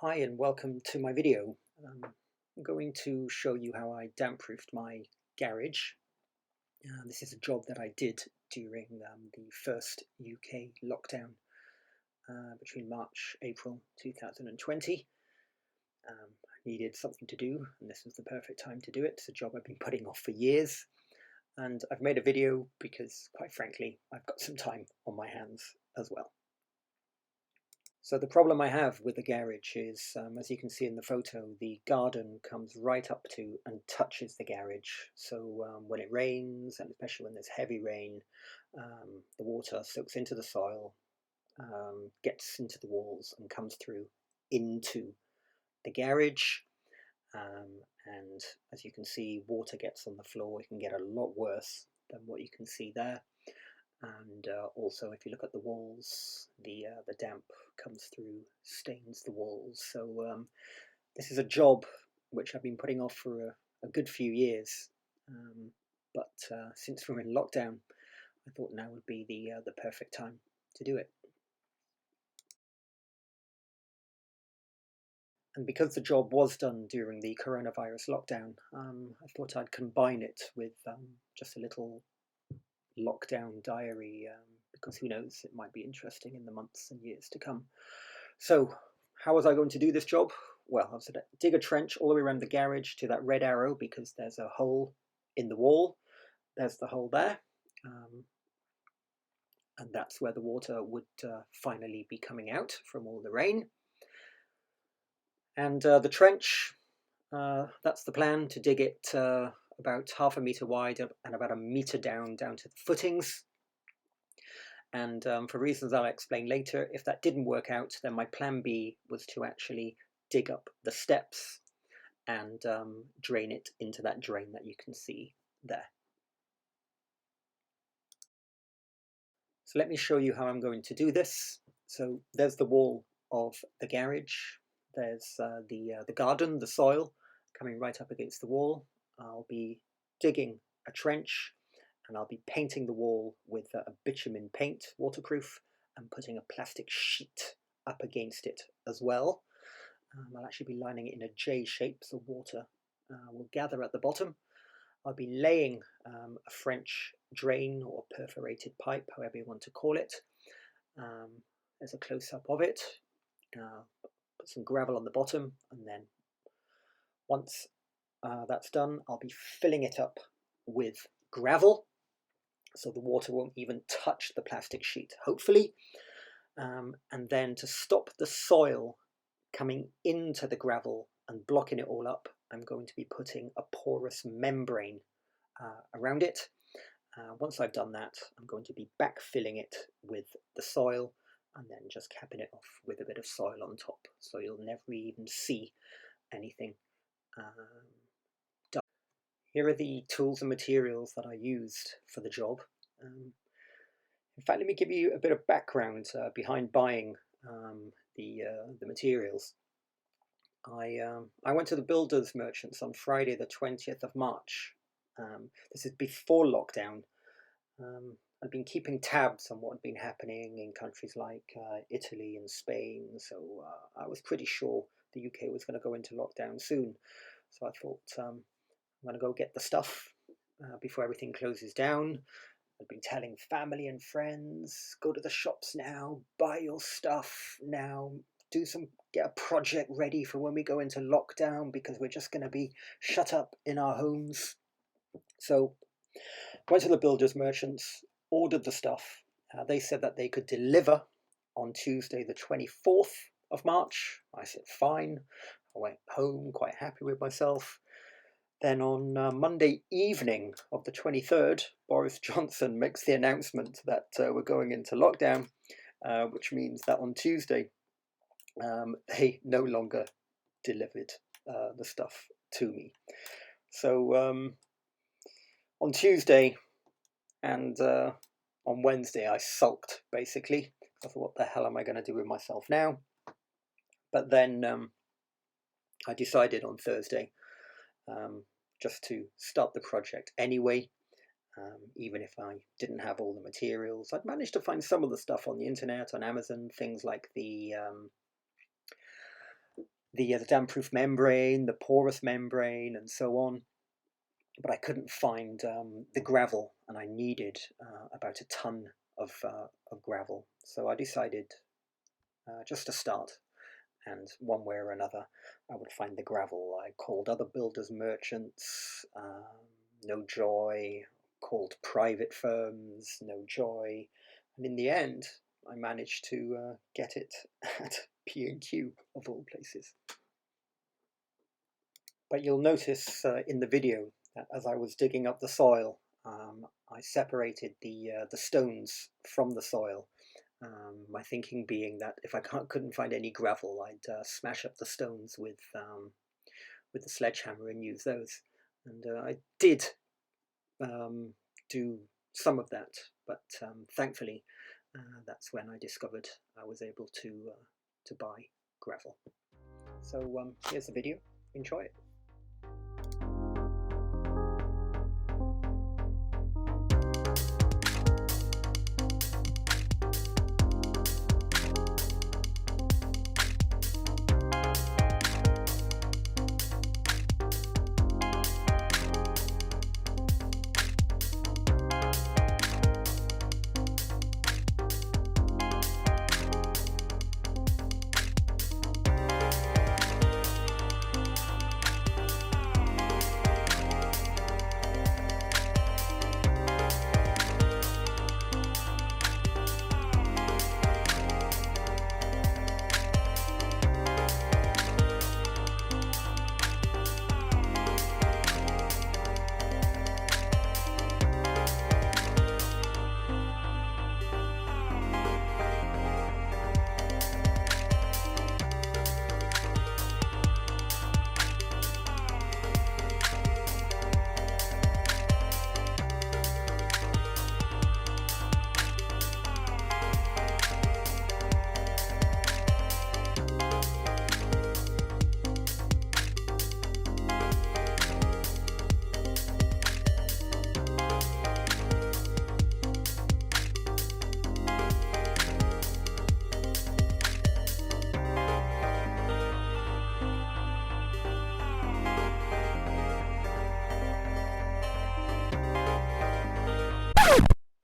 Hi and welcome to my video. I'm going to show you how I damp-proofed my garage. This is a job that I did during the first UK lockdown between March, April 2020. I needed something to do and this was the perfect time to do it. It's a job I've been putting off for years and I've made a video because, quite frankly, I've got some time on my hands as well. So the problem I have with the garage is, as you can see in the photo, the garden comes right up to and touches the garage. So when it rains, and especially when there's heavy rain, the water soaks into the soil, gets into the walls and comes through into the garage. And as you can see, water gets on the floor. It can get a lot worse than what you can see there. And also, if you look at the walls, the damp comes through, stains the walls. So this is a job which I've been putting off for a good few years. But since we're in lockdown, I thought now would be the perfect time to do it. And because the job was done during the coronavirus lockdown, I thought I'd combine it with just a little lockdown diary, because who knows, it might be interesting in the months and years to come. So how was I going to do this job? Well, I was going to dig a trench all the way around the garage to that red arrow because there's a hole in the wall. There's the hole there. And that's where the water would finally be coming out from all the rain. And the trench, that's the plan, to dig it about half a metre wide and about a metre down to the footings. And for reasons I'll explain later, if that didn't work out, then my plan B was to actually dig up the steps and drain it into that drain that you can see there. So let me show you how I'm going to do this. So there's the wall of the garage. There's the garden, the soil, coming right up against the wall. I'll be digging a trench and I'll be painting the wall with a bitumen paint, waterproof, and putting a plastic sheet up against it as well. I'll actually be lining it in a J shape, so water will gather at the bottom. I'll be laying a French drain or perforated pipe, however you want to call it. There's a close-up of it. Put some gravel on the bottom, and then once that's done, I'll be filling it up with gravel, so the water won't even touch the plastic sheet, hopefully. And then to stop the soil coming into the gravel and blocking it all up, I'm going to be putting a porous membrane around it. Once I've done that, I'm going to be backfilling it with the soil and then just capping it off with a bit of soil on top, so you'll never even see anything done. Here are the tools and materials that I used for the job. In fact, let me give you a bit of background behind buying the materials. I went to the builders merchants on Friday the 20th of March. This is before lockdown. I'd been keeping tabs on what had been happening in countries like Italy and Spain, so I was pretty sure the UK was going to go into lockdown soon. So I thought, I'm going to go get the stuff before everything closes down. I've been telling family and friends, go to the shops now, buy your stuff now, get a project ready for when we go into lockdown, because we're just going to be shut up in our homes. So went to the builders merchants, ordered the stuff. They said that they could deliver on Tuesday the 24th of March. I said fine. I went home quite happy with myself. Then on Monday evening of the 23rd, Boris Johnson makes the announcement that we're going into lockdown, which means that on Tuesday they no longer delivered the stuff to me. So on Tuesday and on Wednesday I sulked, basically. I thought, what the hell am I going to do with myself now? But then I decided on Thursday just to start the project anyway, even if I didn't have all the materials. I'd managed to find some of the stuff on the internet, on Amazon, things like the the damp-proof membrane, the porous membrane, and so on. But I couldn't find the gravel, and I needed about a ton of gravel. So I decided just to start, and one way or another I would find the gravel. I called other builders merchants, no joy, called private firms, no joy, and in the end I managed to get it at B&Q, of all places. But you'll notice in the video that as I was digging up the soil, I separated the stones from the soil. My thinking being that if I couldn't find any gravel, I'd smash up the stones with the sledgehammer and use those. And I did do some of that, but thankfully that's when I discovered I was able to buy gravel. So here's the video. Enjoy it.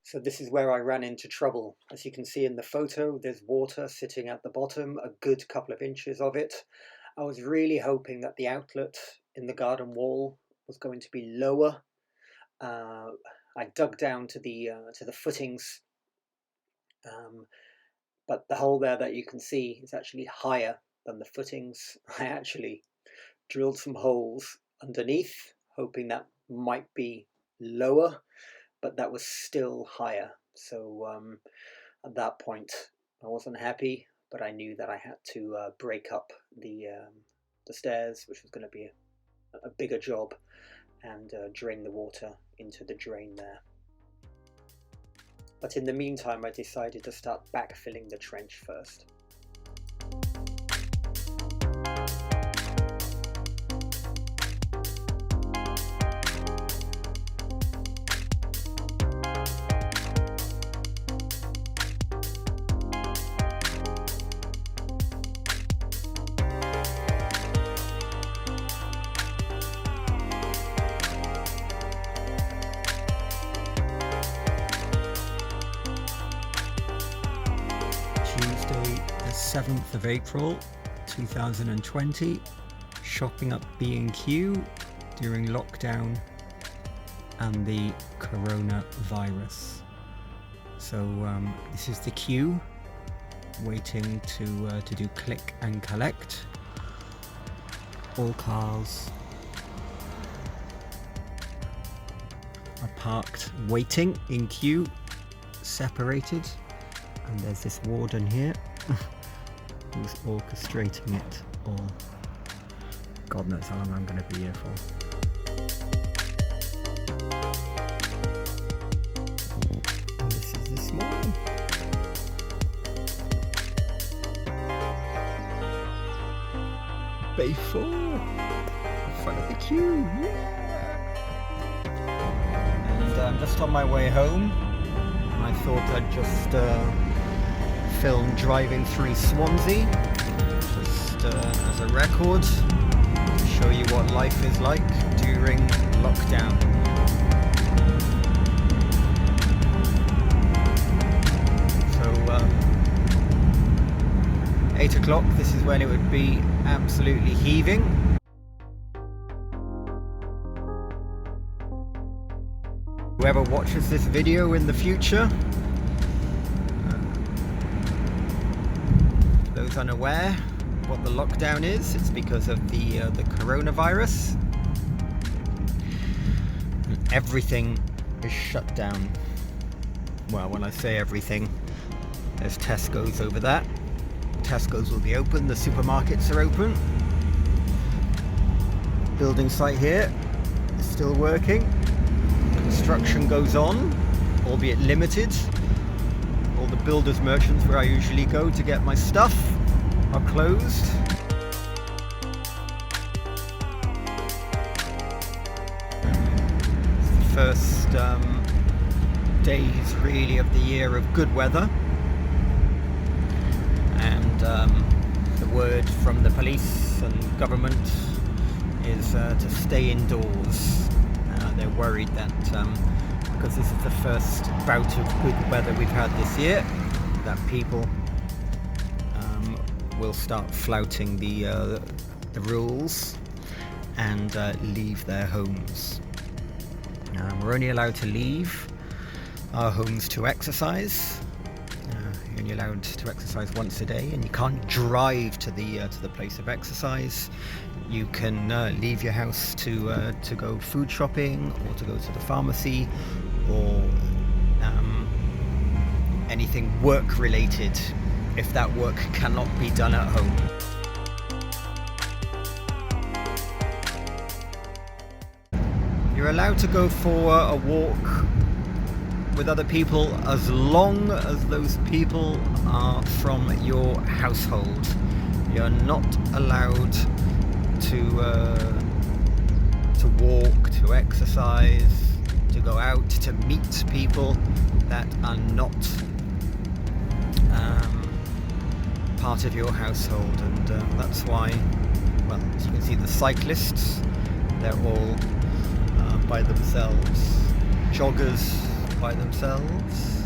So this is where I ran into trouble. As you can see in the photo, there's water sitting at the bottom, a good couple of inches of it. I was really hoping that the outlet in the garden wall was going to be lower. I dug down to the footings, but the hole there that you can see is actually higher than the footings. I actually drilled some holes underneath, hoping that might be lower, but that was still higher. So at that point I wasn't happy, but I knew that I had to break up the stairs, which was going to be a bigger job, and drain the water into the drain there. But in the meantime I decided to start backfilling the trench first. Tuesday the 7th of April 2020, shopping up B&Q during lockdown and the coronavirus. So this is the queue waiting to do click and collect. All cars are parked waiting in queue, separated. And there's this warden here who's orchestrating it all. God knows how long I'm going to be here for. And this is this morning. Bay 4, in front of the queue, yeah! And I'm just on my way home. I thought I'd just film driving through Swansea, just as a record to show you what life is like during lockdown. So 8 o'clock, this is when it would be absolutely heaving. Whoever watches this video in the future, those unaware what the lockdown is, it's because of the coronavirus. And everything is shut down. Well, when I say everything, there's Tesco's over that. Tesco's will be open, the supermarkets are open. Building site here is still working. Construction goes on, albeit limited. All the builders merchants where I usually go to get my stuff are closed. It's the first days really of the year of good weather, and the word from the police and government is to stay indoors. They're worried that because this is the first bout of good weather we've had this year, that people will start flouting the rules and leave their homes. We're only allowed to leave our homes to exercise. You're only allowed to exercise once a day, and you can't drive to the place of exercise. You can leave your house to go food shopping, or to go to the pharmacy, or anything work related, if that work cannot be done at home. You're allowed to go for a walk with other people as long as those people are from your household. You're not allowed to walk, to exercise, to go out, to meet people that are not part of your household. And that's why, well, as you can see, the cyclists, they're all by themselves, joggers by themselves,